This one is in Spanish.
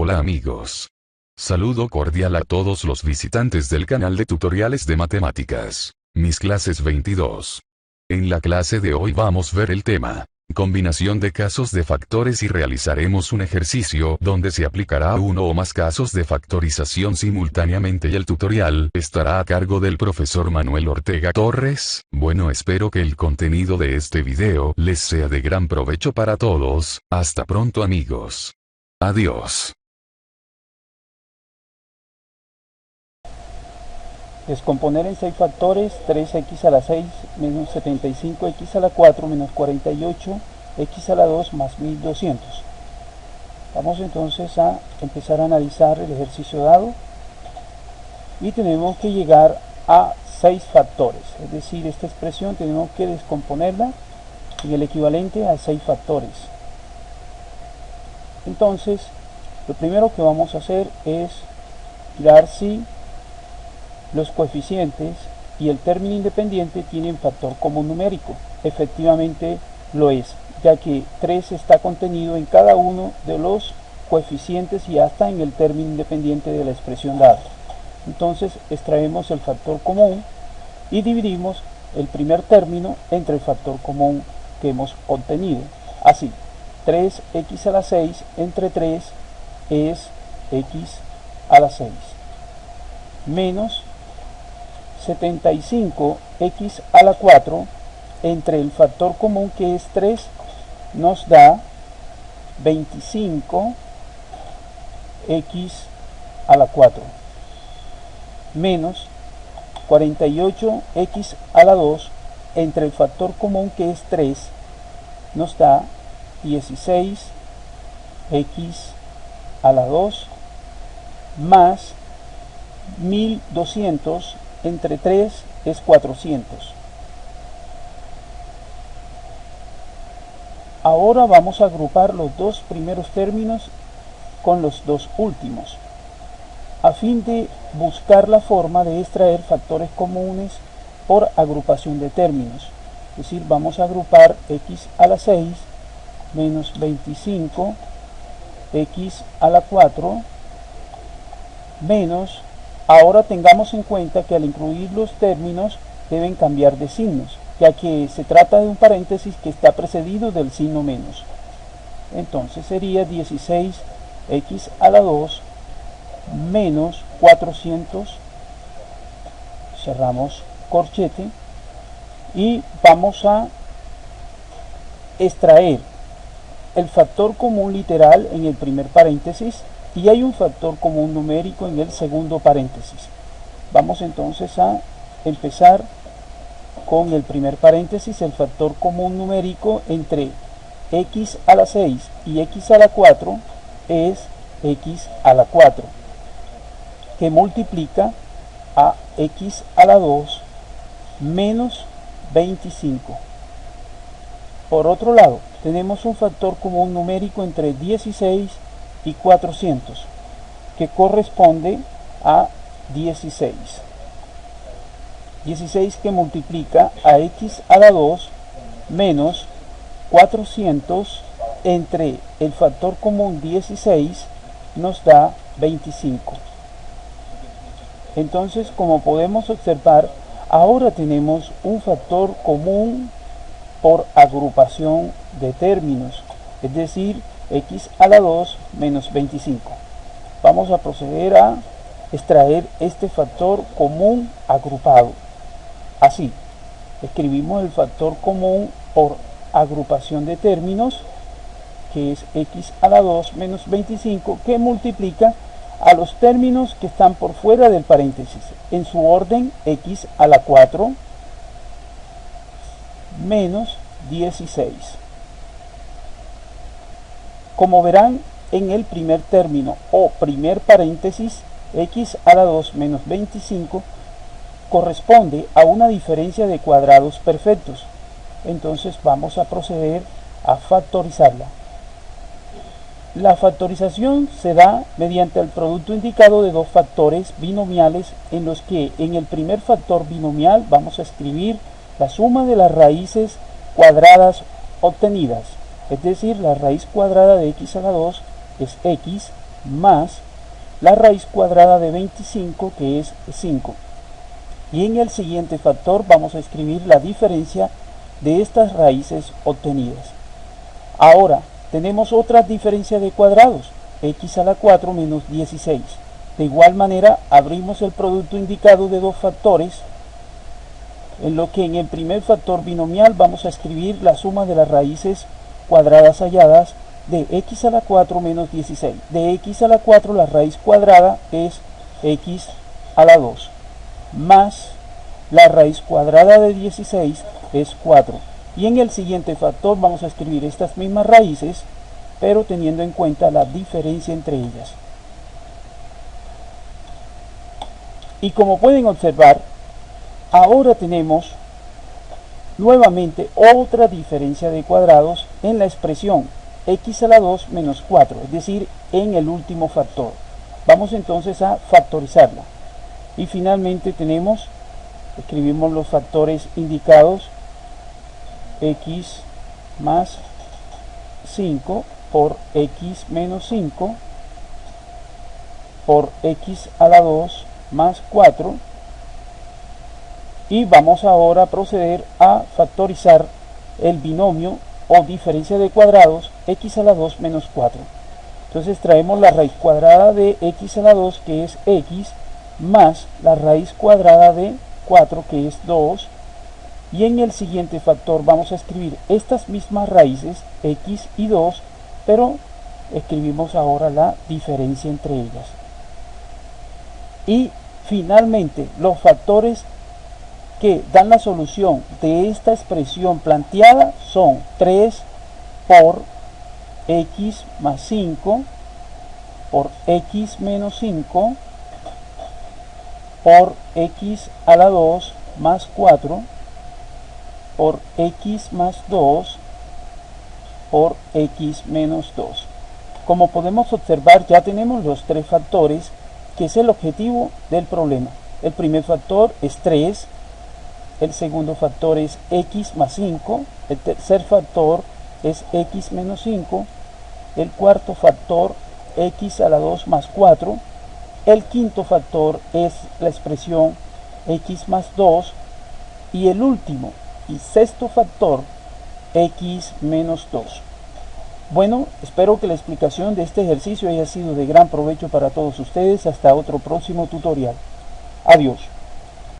Hola amigos. Saludo cordial a todos los visitantes del canal de tutoriales de matemáticas. Mis clases 22. En la clase de hoy vamos a ver el tema, combinación de casos de factores y realizaremos un ejercicio donde se aplicará uno o más casos de factorización simultáneamente y el tutorial estará a cargo del profesor Manuel Ortega Torres. Bueno, espero que el contenido de este video les sea de gran provecho para todos. Hasta pronto amigos. Adiós. Descomponer en 6 factores 3x a la 6 menos 75x a la 4 menos 48x a la 2 más 1200. Vamos entonces a empezar a analizar el ejercicio dado y tenemos que llegar a 6 factores, es decir, esta expresión tenemos que descomponerla en el equivalente a 6 factores. Entonces, lo primero que vamos a hacer es mirar si los coeficientes y el término independiente tienen factor común numérico. Efectivamente lo es, ya que 3 está contenido en cada uno de los coeficientes y hasta en el término independiente de la expresión dada. Entonces extraemos el factor común y dividimos el primer término entre el factor común que hemos obtenido. Así, 3x a la 6 entre 3 es x a la 6 menos 75x a la 4 entre el factor común que es 3 nos da 25x a la 4 menos 48x a la 2 entre el factor común que es 3 nos da 16x a la 2 más 1200 entre 3 es 400. Ahora vamos a agrupar los dos primeros términos con los dos últimos, a fin de buscar la forma de extraer factores comunes por agrupación de términos. Es decir, vamos a agrupar x a la 6 menos 25 x a la 4 menos. Ahora tengamos en cuenta que al incluir los términos deben cambiar de signos, ya que se trata de un paréntesis que está precedido del signo menos. Entonces sería 16x a la 2 menos 400, cerramos corchete, y vamos a extraer el factor común literal en el primer paréntesis y hay un factor común numérico en el segundo paréntesis. Vamos entonces a empezar con el primer paréntesis. El factor común numérico entre x a la 6 y x a la 4 es x a la 4, que multiplica a x a la 2 menos 25. Por otro lado, tenemos un factor común numérico entre 16 y 400, que corresponde a 16 que multiplica a x a la 2 menos 400 entre el factor común 16 nos da 25. Entonces, como podemos observar, ahora tenemos un factor común por agrupación de términos, es decir, x a la 2 menos 25. Vamos a proceder a extraer este factor común agrupado. Así, escribimos el factor común por agrupación de términos, que es x a la 2 menos 25, que multiplica a los términos que están por fuera del paréntesis, en su orden x a la 4 menos 16. Como verán, en el primer término o primer paréntesis, x a la 2 menos 25 corresponde a una diferencia de cuadrados perfectos. Entonces vamos a proceder a factorizarla. La factorización se da mediante el producto indicado de dos factores binomiales, en los que en el primer factor binomial vamos a escribir la suma de las raíces cuadradas obtenidas. Es decir, la raíz cuadrada de x a la 2 es x más la raíz cuadrada de 25, que es 5. Y en el siguiente factor vamos a escribir la diferencia de estas raíces obtenidas. Ahora, tenemos otra diferencia de cuadrados, x a la 4 menos 16. De igual manera, abrimos el producto indicado de dos factores, en lo que en el primer factor binomial vamos a escribir la suma de las raíces cuadradas halladas de x a la 4 menos 16. De x a la 4 la raíz cuadrada es x a la 2, más la raíz cuadrada de 16 es 4. Y en el siguiente factor vamos a escribir estas mismas raíces, pero teniendo en cuenta la diferencia entre ellas. Y como pueden observar, ahora tenemos nuevamente otra diferencia de cuadrados en la expresión x a la 2 menos 4, es decir, en el último factor. Vamos entonces a factorizarla. Y finalmente tenemos, escribimos los factores indicados, x más 5 por x menos 5 por x a la 2 más 4. Y vamos ahora a proceder a factorizar el binomio o diferencia de cuadrados x a la 2 menos 4. Entonces traemos la raíz cuadrada de x a la 2, que es x, más la raíz cuadrada de 4, que es 2. Y en el siguiente factor vamos a escribir estas mismas raíces, x y 2, pero escribimos ahora la diferencia entre ellas. Y finalmente, los factores que dan la solución de esta expresión planteada son 3 por x más 5 por x menos 5 por x a la 2 más 4 por x más 2 por x menos 2. Como podemos observar, ya tenemos los tres factores, que es el objetivo del problema. El primer factor es 3, el segundo factor es x más 5, el tercer factor es x menos 5, el cuarto factor x a la 2 más 4, el quinto factor es la expresión x más 2 y el último y sexto factor x menos 2. Bueno, espero que la explicación de este ejercicio haya sido de gran provecho para todos ustedes. Hasta otro próximo tutorial. Adiós.